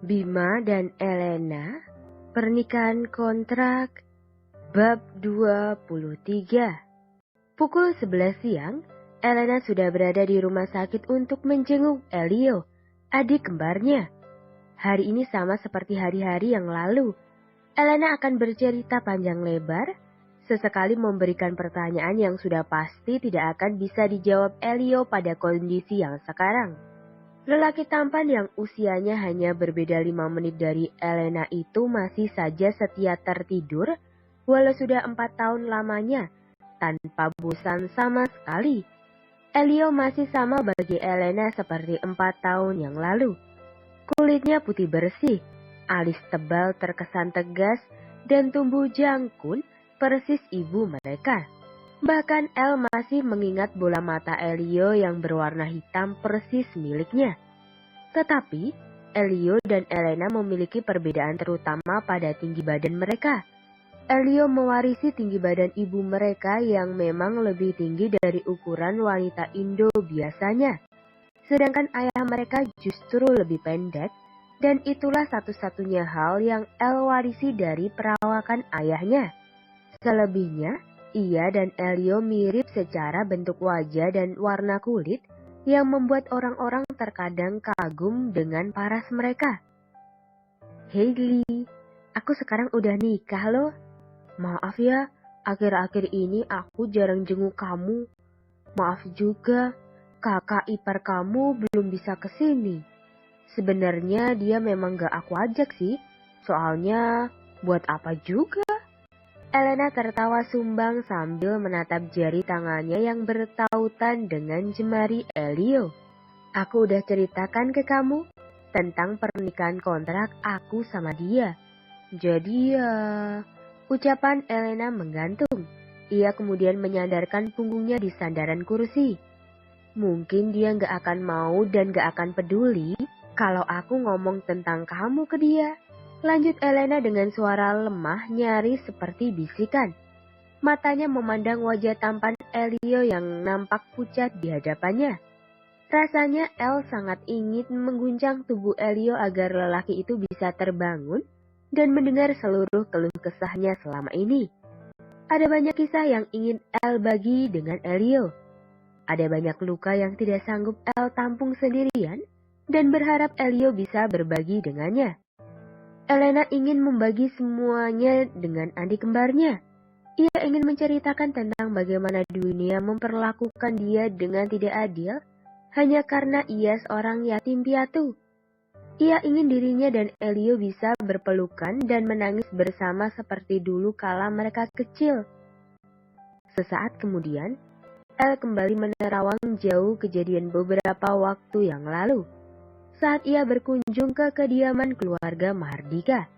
Bima dan Elena, Pernikahan Kontrak, Bab 23. Pukul 11 siang, Elena sudah berada di rumah sakit untuk menjenguk Elio, adik kembarnya. Hari ini sama seperti hari-hari yang lalu. Elena akan bercerita panjang lebar, sesekali memberikan pertanyaan yang sudah pasti tidak akan bisa dijawab Elio pada kondisi yang sekarang. Lelaki tampan yang usianya hanya berbeda 5 menit dari Elena itu masih saja setia tertidur, walau sudah 4 tahun lamanya, tanpa bosan sama sekali. Elio masih sama bagi Elena seperti 4 tahun yang lalu. Kulitnya putih bersih, alis tebal terkesan tegas, dan tumbuh jangkun persis ibu mereka. Bahkan El masih mengingat bola mata Elio yang berwarna hitam persis miliknya. Tetapi, Elio dan Elena memiliki perbedaan terutama pada tinggi badan mereka. Elio mewarisi tinggi badan ibu mereka yang memang lebih tinggi dari ukuran wanita Indo biasanya. Sedangkan ayah mereka justru lebih pendek, dan itulah satu-satunya hal yang El warisi dari perawakan ayahnya. Selebihnya, ia dan Elio mirip secara bentuk wajah dan warna kulit yang membuat orang-orang terkadang kagum dengan paras mereka. "Hailey, aku sekarang udah nikah loh. Maaf ya, akhir-akhir ini aku jarang jenguk kamu. Maaf juga, kakak ipar kamu belum bisa kesini. Sebenarnya dia memang gak aku ajak sih, soalnya buat apa juga?" Elena tertawa sumbang sambil menatap jari tangannya yang bertautan dengan jemari Elio. "Aku udah ceritakan ke kamu tentang pernikahan kontrak aku sama dia. Jadi ya..." Ucapan Elena menggantung. Ia kemudian menyandarkan punggungnya di sandaran kursi. "Mungkin dia gak akan mau dan gak akan peduli kalau aku ngomong tentang kamu ke dia," lanjut Elena dengan suara lemah nyaris seperti bisikan. Matanya memandang wajah tampan Elio yang nampak pucat di hadapannya. Rasanya El sangat ingin mengguncang tubuh Elio agar lelaki itu bisa terbangun dan mendengar seluruh keluh kesahnya selama ini. Ada banyak kisah yang ingin El bagi dengan Elio. Ada banyak luka yang tidak sanggup El tampung sendirian dan berharap Elio bisa berbagi dengannya. Elena ingin membagi semuanya dengan adik kembarnya. Ia ingin menceritakan tentang bagaimana dunia memperlakukan dia dengan tidak adil hanya karena ia seorang yatim piatu. Ia ingin dirinya dan Elio bisa berpelukan dan menangis bersama seperti dulu kala mereka kecil. Sesaat kemudian, El kembali menerawang jauh kejadian beberapa waktu yang lalu. Saat ia berkunjung ke kediaman keluarga Mahardika,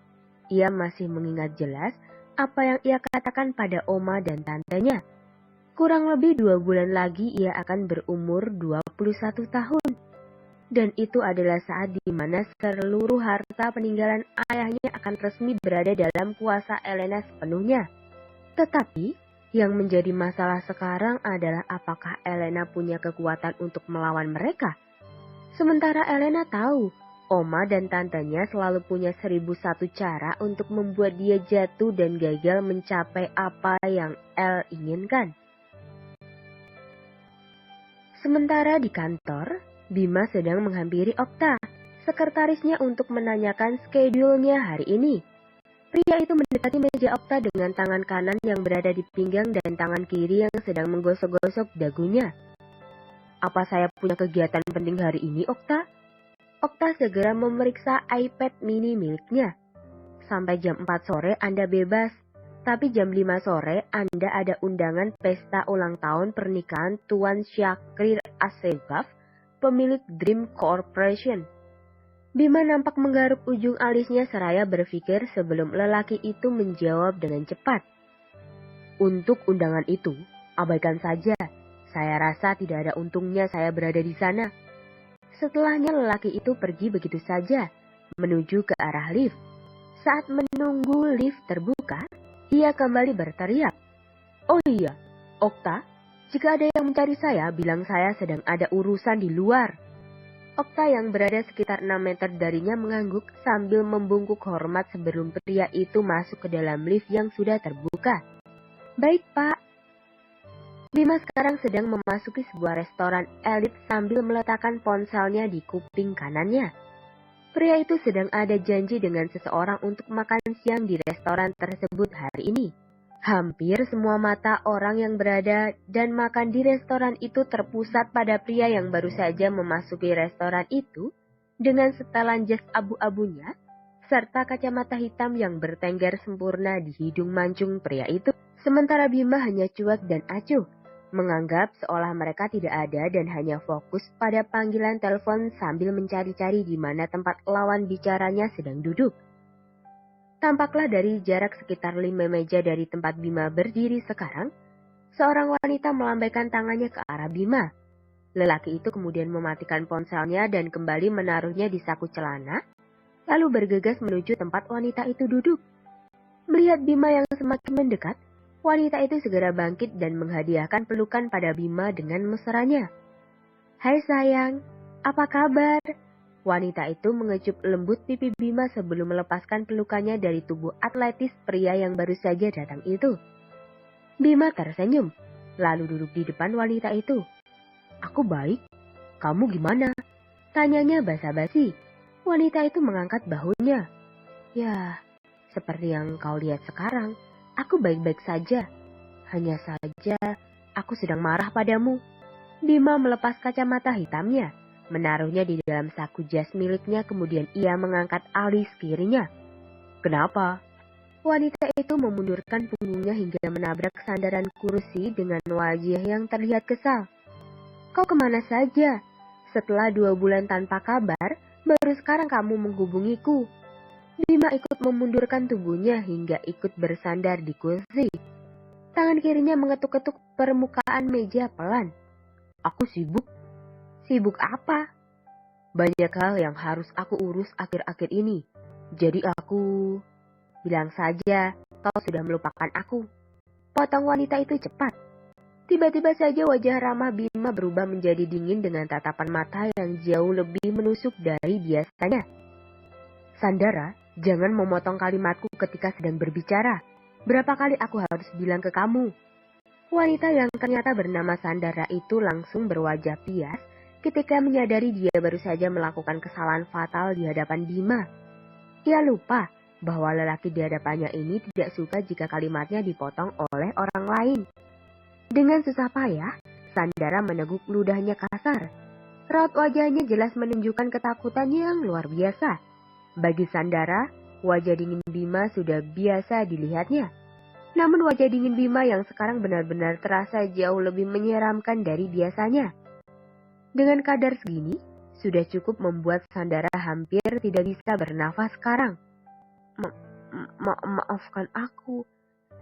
ia masih mengingat jelas apa yang ia katakan pada oma dan tantenya. Kurang lebih 2 bulan lagi ia akan berumur 21 tahun. Dan itu adalah saat di mana seluruh harta peninggalan ayahnya akan resmi berada dalam kuasa Elena sepenuhnya. Tetapi, yang menjadi masalah sekarang adalah apakah Elena punya kekuatan untuk melawan mereka? Sementara Elena tahu, oma dan tantenya selalu punya 1001 cara untuk membuat dia jatuh dan gagal mencapai apa yang El inginkan. Sementara di kantor, Bima sedang menghampiri Okta, sekretarisnya untuk menanyakan schedule-nya hari ini. Pria itu mendekati meja Okta dengan tangan kanan yang berada di pinggang dan tangan kiri yang sedang menggosok-gosok dagunya. "Apa saya punya kegiatan penting hari ini, Okta?" Okta segera memeriksa iPad mini miliknya. "Sampai jam 4 sore Anda bebas, tapi jam 5 sore Anda ada undangan pesta ulang tahun pernikahan Tuan Syakrir Assegaf, pemilik Dream Corporation." Bima nampak menggaruk ujung alisnya seraya berpikir sebelum lelaki itu menjawab dengan cepat. "Untuk undangan itu, abaikan saja. Saya rasa tidak ada untungnya saya berada di sana." Setelahnya lelaki itu pergi begitu saja, menuju ke arah lift. Saat menunggu lift terbuka, ia kembali berteriak, "Oh iya, Okta, jika ada yang mencari saya, bilang saya sedang ada urusan di luar." Okta yang berada sekitar 6 meter darinya mengangguk sambil membungkuk hormat sebelum pria itu masuk ke dalam lift yang sudah terbuka. Baik, Pak. Bima sekarang sedang memasuki sebuah restoran elit sambil meletakkan ponselnya di kuping kanannya. Pria itu sedang ada janji dengan seseorang untuk makan siang di restoran tersebut hari ini. Hampir semua mata orang yang berada dan makan di restoran itu terpusat pada pria yang baru saja memasuki restoran itu dengan setelan jas abu-abunya serta kacamata hitam yang bertengger sempurna di hidung mancung pria itu. Sementara Bima hanya cuek dan acuh, menganggap seolah mereka tidak ada dan hanya fokus pada panggilan telepon sambil mencari-cari di mana tempat lawan bicaranya sedang duduk. Tampaklah dari jarak sekitar 5 meja dari tempat Bima berdiri sekarang, seorang wanita melambaikan tangannya ke arah Bima. Lelaki itu kemudian mematikan ponselnya dan kembali menaruhnya di saku celana, lalu bergegas menuju tempat wanita itu duduk. Melihat Bima yang semakin mendekat, wanita itu segera bangkit dan menghadiahkan pelukan pada Bima dengan mesranya. "Hai sayang, apa kabar?" Wanita itu mengecup lembut pipi Bima sebelum melepaskan pelukannya dari tubuh atletis pria yang baru saja datang itu. Bima tersenyum, lalu duduk di depan wanita itu. "Aku baik, kamu gimana?" tanyanya basa-basi. Wanita itu mengangkat bahunya. "Ya, seperti yang kau lihat sekarang, aku baik-baik saja. Hanya saja, aku sedang marah padamu." Bima melepas kacamata hitamnya, menaruhnya di dalam saku jas miliknya, kemudian ia mengangkat alis kirinya. "Kenapa?" Wanita itu memundurkan punggungnya hingga menabrak sandaran kursi dengan wajah yang terlihat kesal. "Kau kemana saja? Setelah 2 bulan tanpa kabar, baru sekarang kamu menghubungiku." Bima ikut memundurkan tubuhnya hingga ikut bersandar di kursi. Tangan kirinya mengetuk-ketuk permukaan meja pelan. "Aku sibuk." "Sibuk apa?" "Banyak hal yang harus aku urus akhir-akhir ini. Jadi aku..." "Bilang saja kau sudah melupakan aku." Potong wanita itu cepat. Tiba-tiba saja wajah ramah Bima berubah menjadi dingin dengan tatapan mata yang jauh lebih menusuk dari biasanya. "Sandara, jangan memotong kalimatku ketika sedang berbicara. Berapa kali aku harus bilang ke kamu?" Wanita yang ternyata bernama Sandara itu langsung berwajah pias ketika menyadari dia baru saja melakukan kesalahan fatal di hadapan Bima. Ia lupa bahwa lelaki di hadapannya ini tidak suka jika kalimatnya dipotong oleh orang lain. Dengan susah payah, Sandara meneguk ludahnya kasar. Raut wajahnya jelas menunjukkan ketakutan yang luar biasa. Bagi Sandara, wajah dingin Bima sudah biasa dilihatnya. Namun wajah dingin Bima yang sekarang benar-benar terasa jauh lebih menyeramkan dari biasanya. Dengan kadar segini, sudah cukup membuat Sandara hampir tidak bisa bernafas sekarang. Maafkan aku,"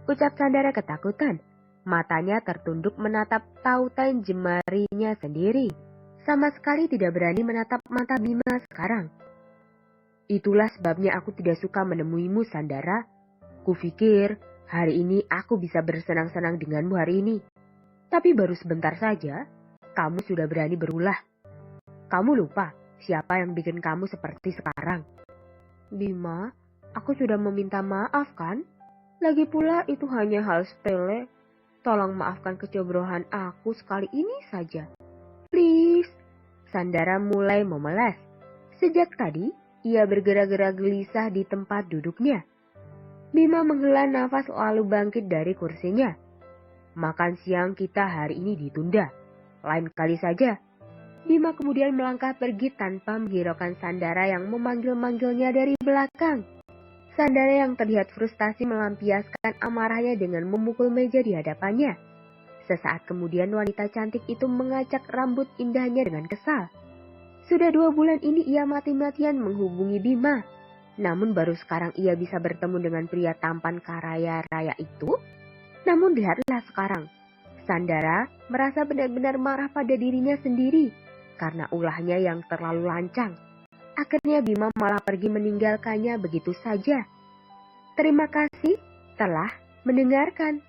ucap Sandara ketakutan. Matanya tertunduk menatap tautan jemarinya sendiri. Sama sekali tidak berani menatap mata Bima sekarang. "Itulah sebabnya aku tidak suka menemuimu, Sandara. Kupikir hari ini aku bisa bersenang-senang denganmu hari ini. Tapi baru sebentar saja, kamu sudah berani berulah. Kamu lupa siapa yang bikin kamu seperti sekarang?" "Bima, aku sudah meminta maaf kan? Lagi pula itu hanya hal sepele. Tolong maafkan kecobrohan aku sekali ini saja. Please." Sandara mulai memelas. Sejak tadi, ia bergerak-gerak gelisah di tempat duduknya. Bima menghela nafas lalu bangkit dari kursinya. "Makan siang kita hari ini ditunda. Lain kali saja." Bima kemudian melangkah pergi tanpa menghiraukan Sandara yang memanggil-manggilnya dari belakang. Sandara yang terlihat frustasi melampiaskan amarahnya dengan memukul meja di hadapannya. Sesaat kemudian wanita cantik itu mengacak rambut indahnya dengan kesal. Sudah 2 bulan ini ia mati-matian menghubungi Bima. Namun baru sekarang ia bisa bertemu dengan pria tampan kaya raya itu. Namun lihatlah sekarang. Sandara merasa benar-benar marah pada dirinya sendiri karena ulahnya yang terlalu lancang. Akhirnya Bima malah pergi meninggalkannya begitu saja. Terima kasih telah mendengarkan.